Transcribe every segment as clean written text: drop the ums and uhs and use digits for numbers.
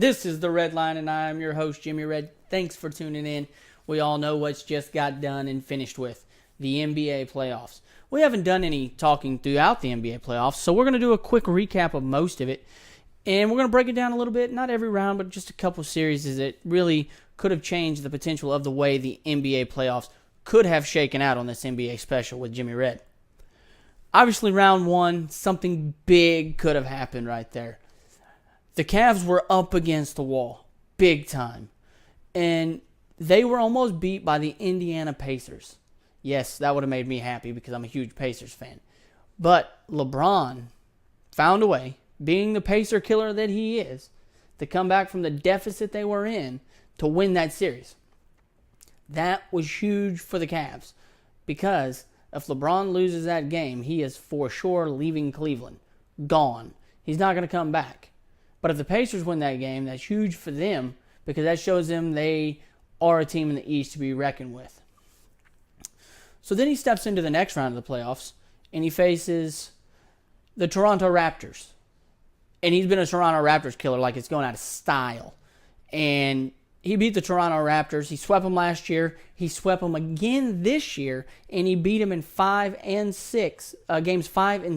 This is the RedLine, and I am your host, Jimmy Red. Thanks for tuning in. We all know what's just got done and finished with, the NBA playoffs. We haven't done any talking throughout the NBA playoffs, so we're going to do a quick recap of most of it, and we're going to break it down a little bit, not every round, but just a couple series that really could have changed the potential of the way the NBA playoffs could have shaken out on this NBA special with Jimmy Red. Obviously, round one, something big could have happened right there. The Cavs were up against the wall, big time, and they were almost beat by the Indiana Pacers. Yes, that would have made me happy because I'm a huge Pacers fan. But LeBron found a way, being the Pacer killer that he is, to come back from the deficit they were in to win that series. That was huge for the Cavs because if LeBron loses that game, he is for sure leaving Cleveland. Gone. He's not going to come back. But if the Pacers win that game, that's huge for them because that shows them they are a team in the East to be reckoned with. So then he steps into the next round of the playoffs, and he faces the Toronto Raptors. And he's been a Toronto Raptors killer like it's going out of style. And he beat the Toronto Raptors. He swept them last year. He swept them again this year, and he beat them in games 5 and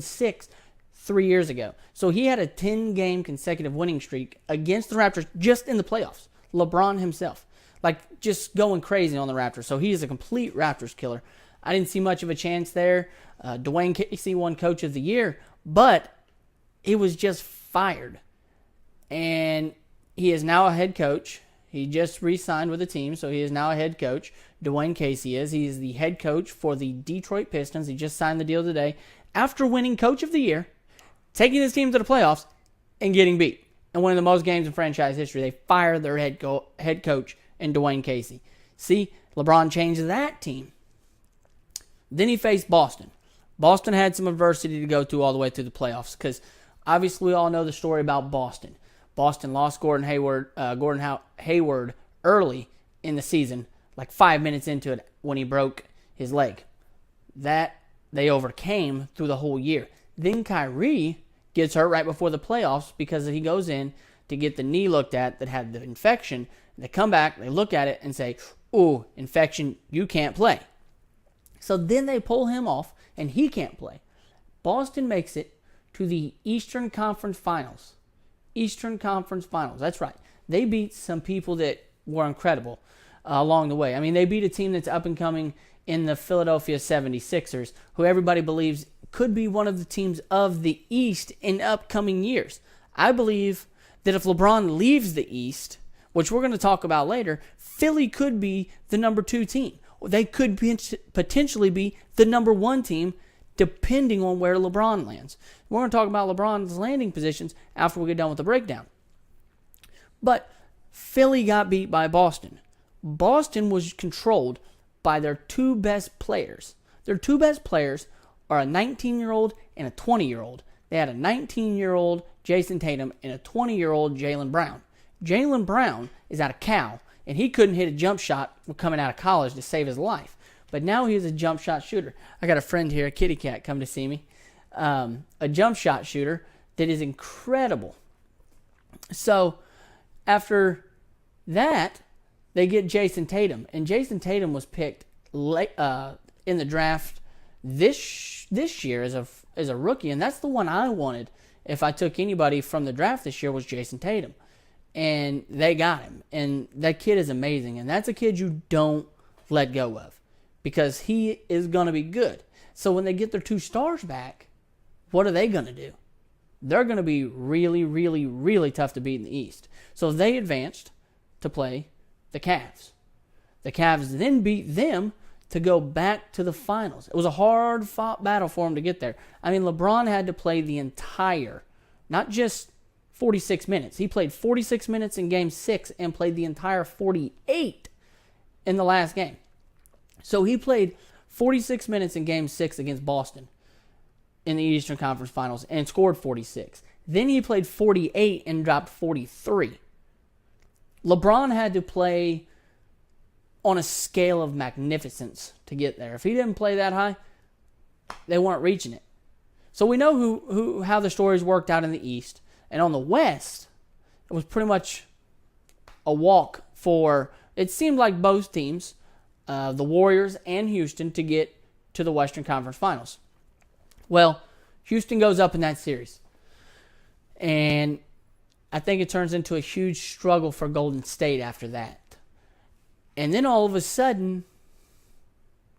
6 3 years ago. So he had a 10-game consecutive winning streak against the Raptors just in the playoffs. LeBron himself. Like, just going crazy on the Raptors. So he is a complete Raptors killer. I didn't see much of a chance there. Dwayne Casey won Coach of the Year, but he was just fired. And he is now a head coach. He just re-signed with the team, so he is now a head coach. Dwayne Casey is. He is the head coach for the Detroit Pistons. He just signed the deal today after winning Coach of the Year, taking his team to the playoffs, and getting beat. And winning the most games in franchise history. They fired their head coach in Dwayne Casey. See, LeBron changed that team. Then he faced Boston. Boston had some adversity to go through all the way through the playoffs because obviously we all know the story about Boston. Boston lost Gordon Hayward early in the season, like 5 minutes into it when he broke his leg. That they overcame through the whole year. Then Kyrie gets hurt right before the playoffs because he goes in to get the knee looked at that had the infection. They come back, they look at it and say, "Ooh, infection, you can't play." So then they pull him off and he can't play. Boston makes it to the Eastern Conference Finals. Eastern Conference Finals, that's right. They beat some people that were incredible along the way. I mean, they beat a team that's up and coming in the Philadelphia 76ers, who everybody believes could be one of the teams of the East in upcoming years. I believe that if LeBron leaves the East, which we're going to talk about later, Philly could be the number 2 team. They could potentially be the number 1 team depending on where LeBron lands. We're going to talk about LeBron's landing positions after we get done with the breakdown. But Philly got beat by Boston. Boston was controlled by their 2 best players. Their 2 best players are a 19-year-old and a 20-year-old. They had a 19-year-old Jason Tatum and a 20-year-old Jaylen Brown. Jaylen Brown is out of Cal, and he couldn't hit a jump shot coming out of college to save his life. But now he is a jump shot shooter. I got a friend here, a kitty cat, come to see me. A jump shot shooter that is incredible. So after that, they get Jason Tatum. And Jason Tatum was picked late, in the draft this year as a rookie. And that's the one I wanted if I took anybody from the draft this year was Jason Tatum. And they got him. And that kid is amazing. And that's a kid you don't let go of because he is going to be good. So when they get their 2 stars back, what are they going to do? They're going to be really, really, really tough to beat in the East. So they advanced to play the Cavs. The Cavs then beat them to go back to the finals. It was a hard-fought battle for them to get there. I mean, LeBron had to play the entire, not just 46 minutes. He played 46 minutes in Game 6 and played the entire 48 in the last game. So he played 46 minutes in Game 6 against Boston in the Eastern Conference Finals and scored 46. Then he played 48 and dropped 43. LeBron had to play on a scale of magnificence to get there. If he didn't play that high, they weren't reaching it. So we know how the stories worked out in the East. And on the West, it was pretty much a walk for, it seemed like both teams, the Warriors and Houston, to get to the Western Conference Finals. Well, Houston goes up in that series. And I think it turns into a huge struggle for Golden State after that. And then all of a sudden,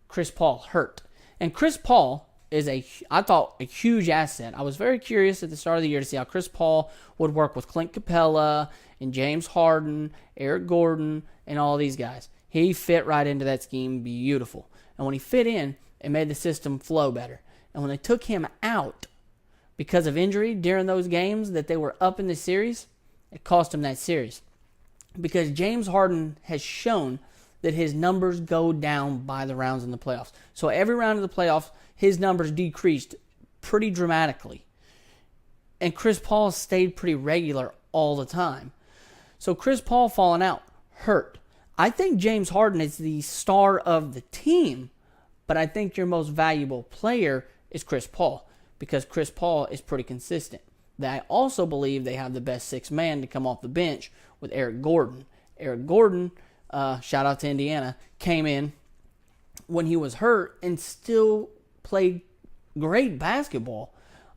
Chris Paul hurt. And Chris Paul is I thought, a huge asset. I was very curious at the start of the year to see how Chris Paul would work with Clint Capella and James Harden, Eric Gordon, and all these guys. He fit right into that scheme beautiful. And when he fit in, it made the system flow better. And when they took him out because of injury during those games that they were up in the series, it cost him that series. Because James Harden has shown that his numbers go down by the rounds in the playoffs. So every round of the playoffs, his numbers decreased pretty dramatically. And Chris Paul stayed pretty regular all the time. So Chris Paul falling out hurt. I think James Harden is the star of the team, but I think your most valuable player is Chris Paul, because Chris Paul is pretty consistent. I also believe they have the best sixth man to come off the bench with Eric Gordon. Eric Gordon, shout out to Indiana, came in when he was hurt and still played great basketball.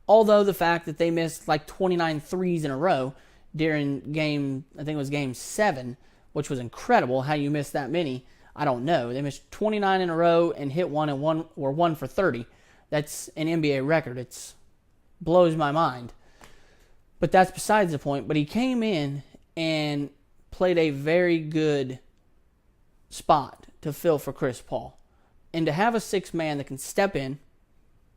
Although the fact that they missed like 29 threes in a row during game 7, which was incredible. How you missed that many, I don't know. They missed 29 in a row and hit one and were 1 for 30. That's an NBA record. It blows my mind. But that's besides the point. But he came in and played a very good spot to fill for Chris Paul. And to have a sixth man that can step in,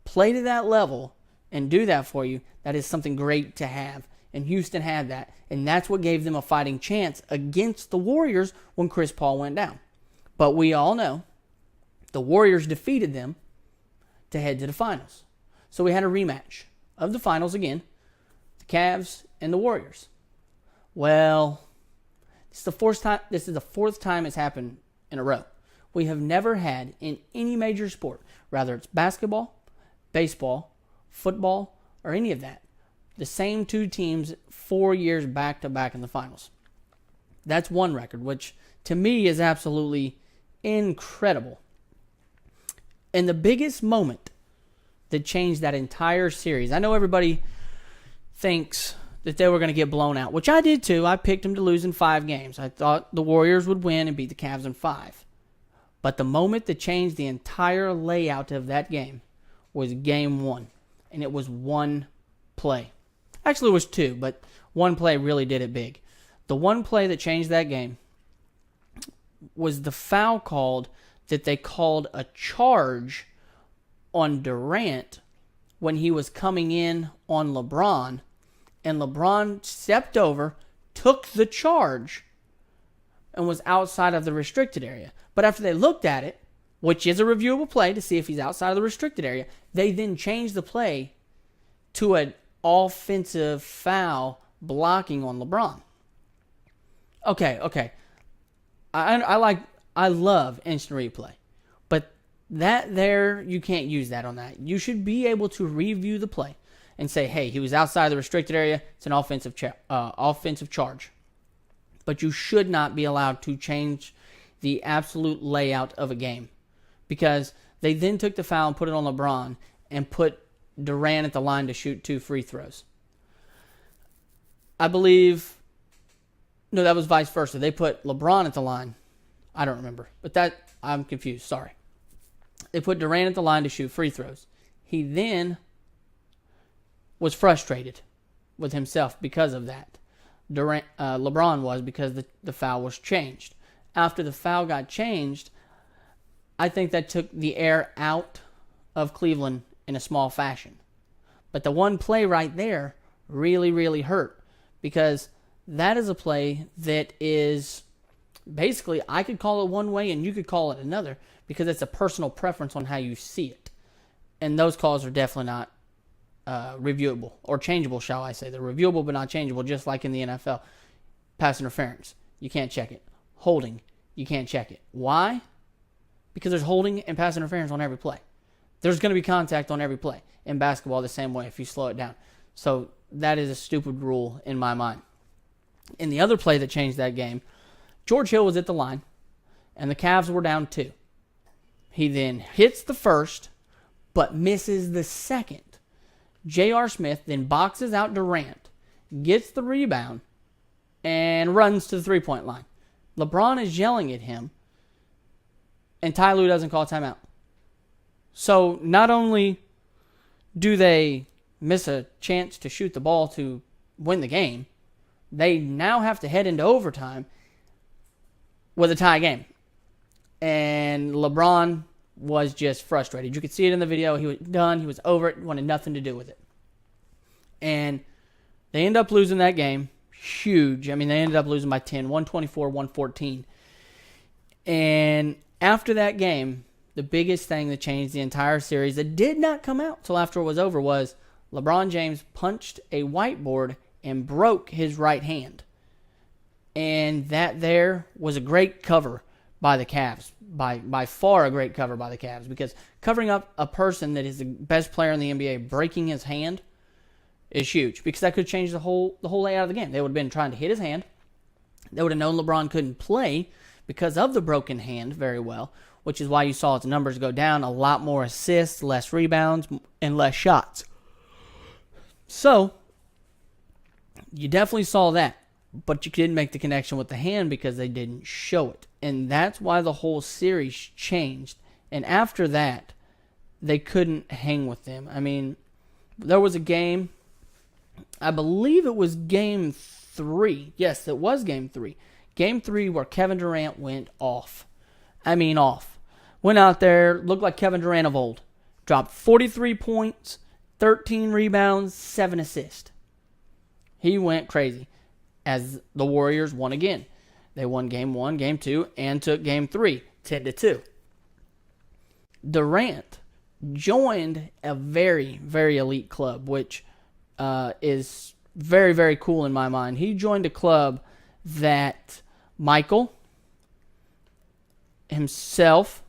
play to that level, and do that for you, that is something great to have. And Houston had that. And that's what gave them a fighting chance against the Warriors when Chris Paul went down. But we all know the Warriors defeated them to head to the finals. So we had a rematch of the finals again, the Cavs and the Warriors. Well, this is the fourth time it's happened in a row. We have never had in any major sport, whether it's basketball, baseball, football, or any of that, the same two teams 4 years back-to-back in the finals. That's one record, which to me is absolutely incredible. And the biggest moment that changed that entire series, I know everybody thinks that they were going to get blown out, which I did too. I picked them to lose in 5 games. I thought the Warriors would win and beat the Cavs in 5. But the moment that changed the entire layout of that game was game 1. And it was one play. Actually, it was 2, but one play really did it big. The one play that changed that game was the foul called that they called a charge on Durant when he was coming in on LeBron. And LeBron stepped over, took the charge, and was outside of the restricted area. But after they looked at it, which is a reviewable play to see if he's outside of the restricted area, they then changed the play to an offensive foul blocking on LeBron. Okay. I love instant replay. But that there, you can't use that on that. You should be able to review the play and say, hey, he was outside the restricted area. It's an offensive charge. But you should not be allowed to change the absolute layout of a game. Because they then took the foul and put it on LeBron and put Durant at the line to shoot 2 free throws. I believe, no, that was vice versa. They put LeBron at the line. I don't remember. But I'm confused. Sorry. They put Durant at the line to shoot free throws. He then was frustrated with himself because of that. LeBron was, because the foul was changed. After the foul got changed, I think that took the air out of Cleveland in a small fashion. But the one play right there really, really hurt, because that is a play that is basically, I could call it one way and you could call it another, because it's a personal preference on how you see it. And those calls are definitely not reviewable, or changeable, shall I say. They're reviewable but not changeable, just like in the NFL. Pass interference, you can't check it. Holding, you can't check it. Why? Because there's holding and pass interference on every play. There's going to be contact on every play. In basketball, the same way if you slow it down. So that is a stupid rule in my mind. And the other play that changed that game George Hill was at the line, and the Cavs were down 2. He then hits the first, but misses the second. J.R. Smith then boxes out Durant, gets the rebound, and runs to the three-point line. LeBron is yelling at him, and Ty Lue doesn't call timeout. So not only do they miss a chance to shoot the ball to win the game, they now have to head into overtime with a tie game. And LeBron was just frustrated. You could see it in the video. He was done. He was over it. Wanted nothing to do with it. And they end up losing that game. Huge. I mean, they ended up losing by 10, 124-114. And after that game, the biggest thing that changed the entire series that did not come out till after it was over was LeBron James punched a whiteboard and broke his right hand. And that there was a great cover by the Cavs. By far a great cover by the Cavs, because covering up a person that is the best player in the NBA breaking his hand is huge, because that could change the whole layout of the game. They would have been trying to hit his hand. They would have known LeBron couldn't play because of the broken hand very well, which is why you saw his numbers go down. A lot more assists, less rebounds, and less shots. So, you definitely saw that, but you didn't make the connection with the hand because they didn't show it. And that's why the whole series changed. And after that, they couldn't hang with them. I mean, there was a game, I believe it was game 3. Yes, it was game 3. Game 3 where Kevin Durant went off. I mean off. Went out there, looked like Kevin Durant of old. Dropped 43 points, 13 rebounds, 7 assists. He went crazy as the Warriors won again. They won game 1, game 2, and took game 3, 10-2. Durant joined a very, very elite club, which is very, very cool in my mind. He joined a club that Michael, himself,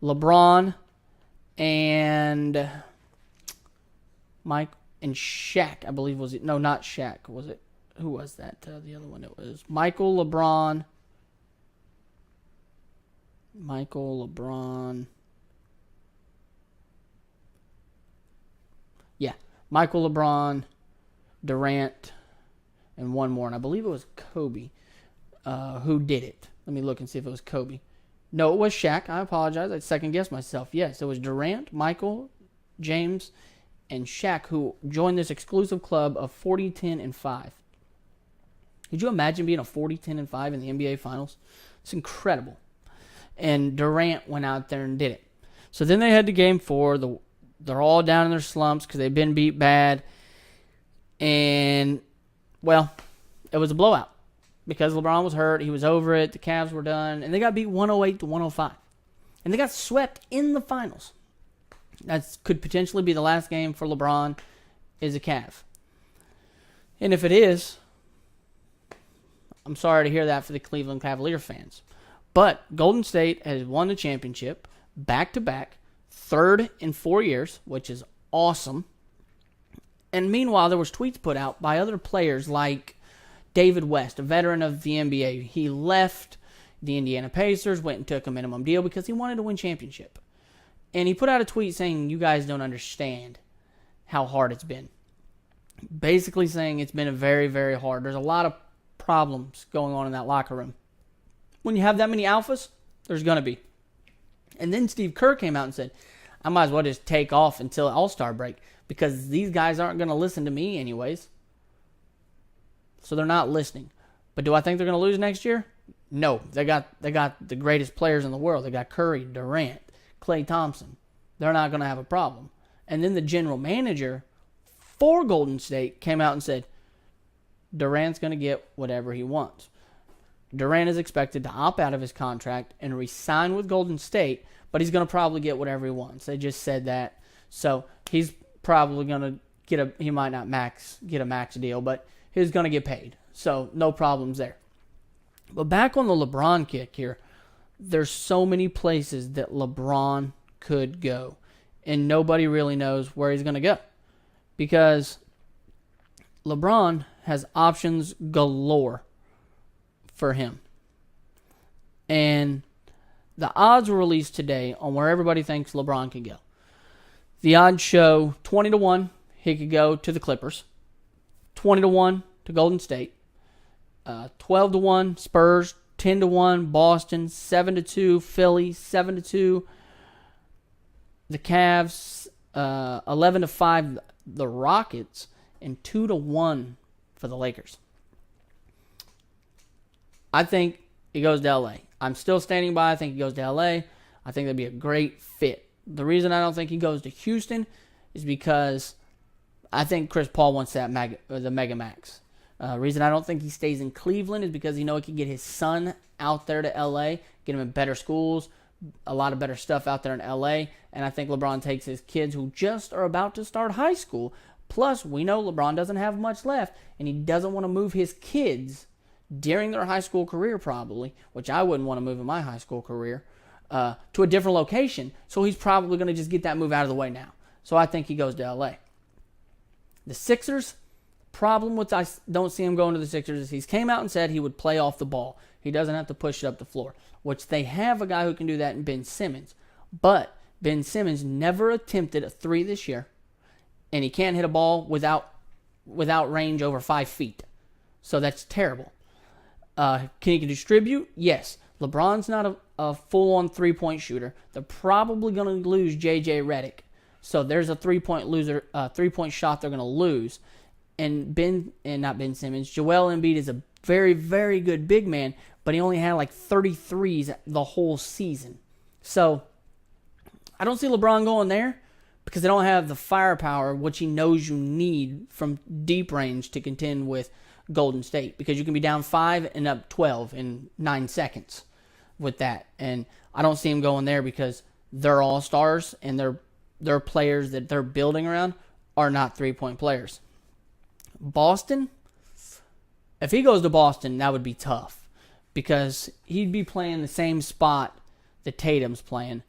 LeBron, and Mike and Shaq, I believe was it? No, not Shaq. Was it? Who was that? The other one. It was Michael, LeBron. Yeah. Michael, LeBron, Durant, and one more. And I believe it was Kobe who did it. Let me look and see if it was Kobe. No, it was Shaq. I apologize. I second-guessed myself. Yes, it was Durant, Michael, James, and Shaq who joined this exclusive club of 40, 10, and 5. Could you imagine being a 40, 10, and 5 in the NBA Finals? It's incredible. And Durant went out there and did it. So then they head to Game 4. They're all down in their slumps because they've been beat bad. And, well, it was a blowout. Because LeBron was hurt. He was over it. The Cavs were done. And they got beat 108-105. And they got swept in the finals. That could potentially be the last game for LeBron as a Cav. And if it is, I'm sorry to hear that for the Cleveland Cavalier fans. But Golden State has won the championship back-to-back, third in 4 years, which is awesome. And meanwhile, there was tweets put out by other players like David West, a veteran of the NBA. He left the Indiana Pacers, went and took a minimum deal because he wanted to win championship. And he put out a tweet saying, you guys don't understand how hard it's been. Basically saying it's been a very, very hard. There's a lot of problems going on in that locker room. When you have that many alphas, there's going to be. And then Steve Kerr came out and said, I might as well just take off until All-Star break because these guys aren't going to listen to me anyways. So they're not listening. But do I think they're going to lose next year? No. They got the greatest players in the world. They got Curry, Durant, Klay Thompson. They're not going to have a problem. And then the general manager for Golden State came out and said, Durant's going to get whatever he wants. Durant is expected to opt out of his contract and re-sign with Golden State, but he's going to probably get whatever he wants. They just said that. So he's probably going to he might not get a max deal, but he's going to get paid. So no problems there. But back on the LeBron kick here, there's so many places that LeBron could go, and nobody really knows where he's going to go because LeBron has options galore for him. And the odds were released today on where everybody thinks LeBron can go. The odds show 20-1 he could go to the Clippers, 20-1 to Golden State, 12-1 Spurs, 10-1 Boston, 7-2 Philly, 7-2 the Cavs, 11-5 the Rockets, and 2-1 for the Lakers. I think he goes to LA. I'm still standing by. I think he goes to LA. I think that'd be a great fit. The reason I don't think he goes to Houston is because I think Chris Paul wants that the mega max. Reason I don't think he stays in Cleveland is because he can get his son out there to LA, get him in better schools, a lot of better stuff out there in LA. And I think LeBron takes his kids who just are about to start high school. Plus, we know LeBron doesn't have much left, and he doesn't want to move his kids during their high school career probably, which I wouldn't want to move in my high school career, to a different location. So he's probably going to just get that move out of the way now. So I think he goes to LA. The Sixers, problem with I don't see him going to the Sixers is he's came out and said he would play off the ball. He doesn't have to push it up the floor, which they have a guy who can do that in Ben Simmons. But Ben Simmons never attempted a three this year, and he can't hit a ball without range over 5 feet. So that's terrible. Can he distribute? Yes. LeBron's not a full-on three-point shooter. They're probably going to lose J.J. Redick. So there's a three-point shot they're going to lose. And not Ben Simmons, Joel Embiid is a very, very good big man, but he only had like 33s the whole season. So I don't see LeBron going there because they don't have the firepower, which he knows you need from deep range to contend with Golden State, because you can be down 5 and up 12 in 9 seconds with that. And I don't see him going there because they're all-stars and their players that they're building around are not three-point players. Boston, if he goes to Boston, that would be tough because he'd be playing the same spot that Tatum's playing,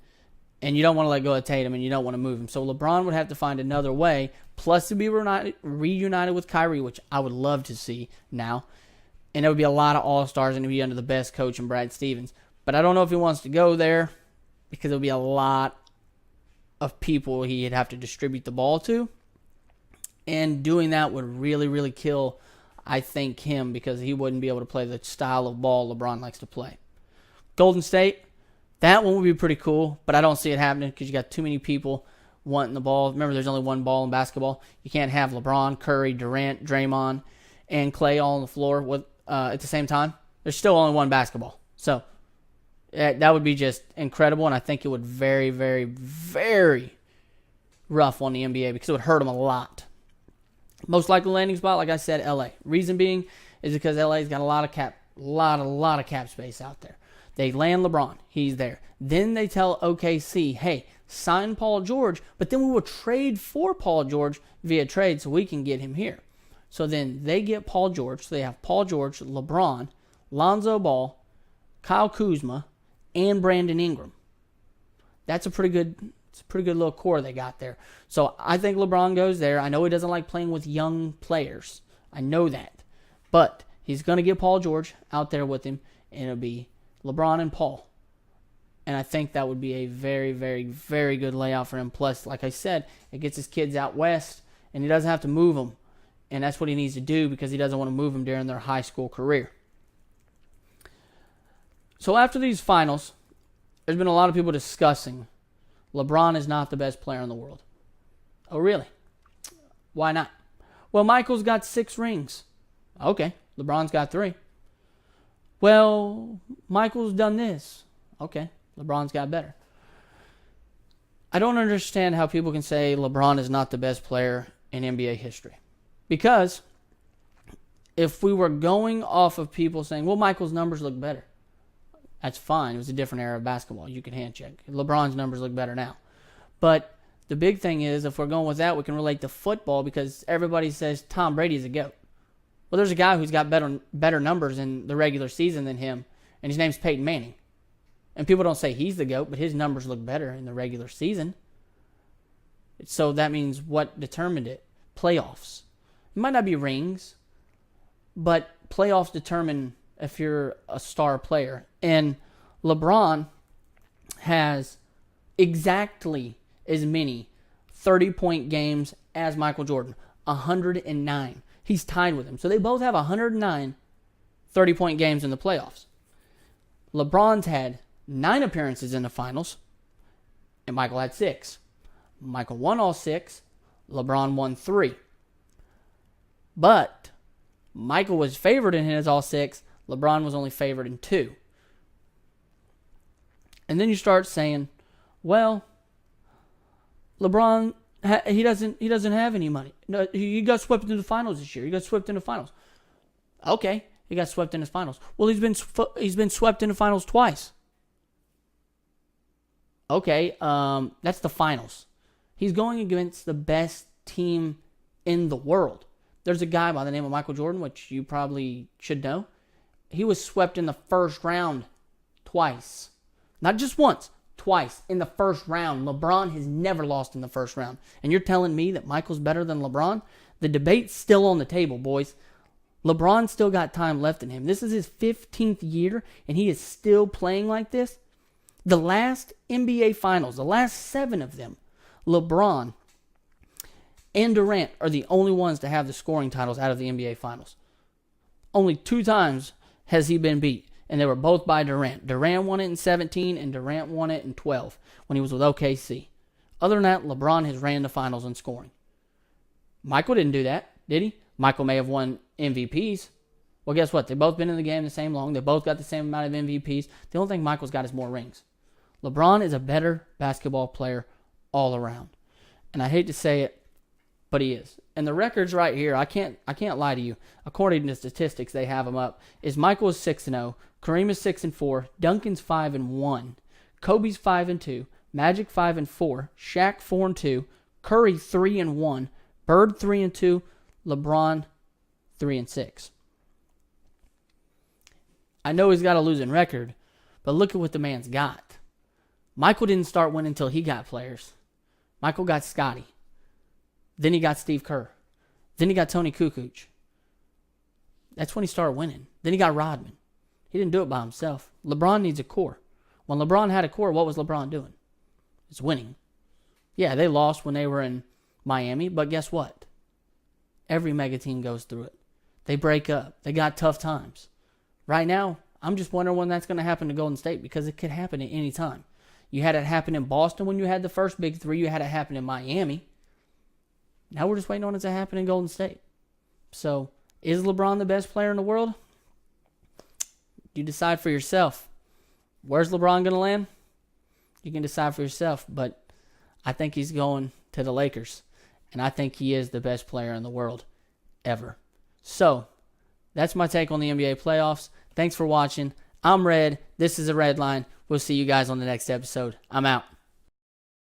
and you don't want to let go of Tatum and you don't want to move him. So LeBron would have to find another way, plus to be reunited with Kyrie, which I would love to see now. And it would be a lot of all-stars and it'd be under the best coach in Brad Stevens. But I don't know if he wants to go there because it would be a lot of people he'd have to distribute the ball to. And doing that would really, really kill, I think, him because he wouldn't be able to play the style of ball LeBron likes to play. Golden State, that one would be pretty cool, but I don't see it happening because you got too many people wanting the ball. Remember, there's only one ball in basketball. You can't have LeBron, Curry, Durant, Draymond, and Clay all on the floor at the same time. There's still only one basketball. So that would be just incredible, and I think it would very, very, very rough on the NBA because it would hurt them a lot. Most likely landing spot, like I said, LA. Reason being is because LA's got a lot of cap space out there. They land LeBron. He's there. Then they tell OKC, hey, sign Paul George, but then we will trade for Paul George via trade so we can get him here. So then they get Paul George. So they have Paul George, LeBron, Lonzo Ball, Kyle Kuzma, and Brandon Ingram. That's a pretty good little core they got there. So I think LeBron goes there. I know he doesn't like playing with young players. I know that. But he's going to get Paul George out there with him, and it'll be LeBron and Paul. And I think that would be a very, very, very good layout for him. Plus, like I said, it gets his kids out west, and he doesn't have to move them. And that's what he needs to do because he doesn't want to move them during their high school career. So after these finals, there's been a lot of people discussing LeBron is not the best player in the world. Oh, really? Why not? Well, Michael's got 6 rings. Okay, LeBron's got 3. Well, Michael's done this. Okay, LeBron's got better. I don't understand how people can say LeBron is not the best player in NBA history. Because if we were going off of people saying, well, Michael's numbers look better, that's fine. It was a different era of basketball. You can hand check. LeBron's numbers look better now. But the big thing is, if we're going with that, we can relate to football because everybody says Tom Brady is a GOAT. Well, there's a guy who's got better numbers in the regular season than him, and his name's Peyton Manning. And people don't say he's the GOAT, but his numbers look better in the regular season. So that means what determined it? Playoffs. It might not be rings, but playoffs determine if you're a star player. And LeBron has exactly as many 30-point games as Michael Jordan, 109. He's tied with him. So they both have 109 30-point games in the playoffs. LeBron's had 9 appearances in the finals, and Michael had 6. Michael won all 6. LeBron won 3. But Michael was favored in his all 6. LeBron was only favored in 2. And then you start saying, well, LeBron, he doesn't have any money. No, he got swept into the finals this year. He got swept into the finals. Okay, he got swept in the finals. Well, he's been swept in the finals twice. Okay, that's the finals. He's going against the best team in the world. There's a guy by the name of Michael Jordan, which you probably should know. He was swept in the first round twice. Not just once, twice in the first round. LeBron has never lost in the first round. And you're telling me that Michael's better than LeBron? The debate's still on the table, boys. LeBron's still got time left in him. This is his 15th year, and he is still playing like this. The last NBA Finals, the last 7 of them, LeBron and Durant are the only ones to have the scoring titles out of the NBA Finals. Only 2 times has he been beat, and they were both by Durant. Durant won it in 17, and Durant won it in 12 when he was with OKC. Other than that, LeBron has ran the finals in scoring. Michael didn't do that, did he? Michael may have won MVPs. Well, guess what? They've both been in the game the same long. They both got the same amount of MVPs. The only thing Michael's got is more rings. LeBron is a better basketball player all around. And I hate to say it, but he is. And the record's right here. I can't lie to you. According to statistics, they have them up. Is Michael is 6-0, Kareem is 6-4, Duncan's 5-1, Kobe's 5-2, Magic 5-4, Shaq 4-2, Curry 3-1, Bird 3-2, LeBron 3-6. I know he's got a losing record, but look at what the man's got. Michael didn't start winning until he got players. Michael got Scotty. Then he got Steve Kerr. Then he got Tony Kukoc. That's when he started winning. Then he got Rodman. He didn't do it by himself. LeBron needs a core. When LeBron had a core, what was LeBron doing? It's winning. Yeah, they lost when they were in Miami, but guess what? Every mega team goes through it. They break up. They got tough times. Right now, I'm just wondering when that's going to happen to Golden State because it could happen at any time. You had it happen in Boston when you had the first big 3. You had it happen in Miami. Now we're just waiting on it to happen in Golden State. So, is LeBron the best player in the world? You decide for yourself. Where's LeBron going to land? You can decide for yourself, but I think he's going to the Lakers, and I think he is the best player in the world ever. So, that's my take on the NBA playoffs. Thanks for watching. I'm Red. This is a Red Line. We'll see you guys on the next episode. I'm out.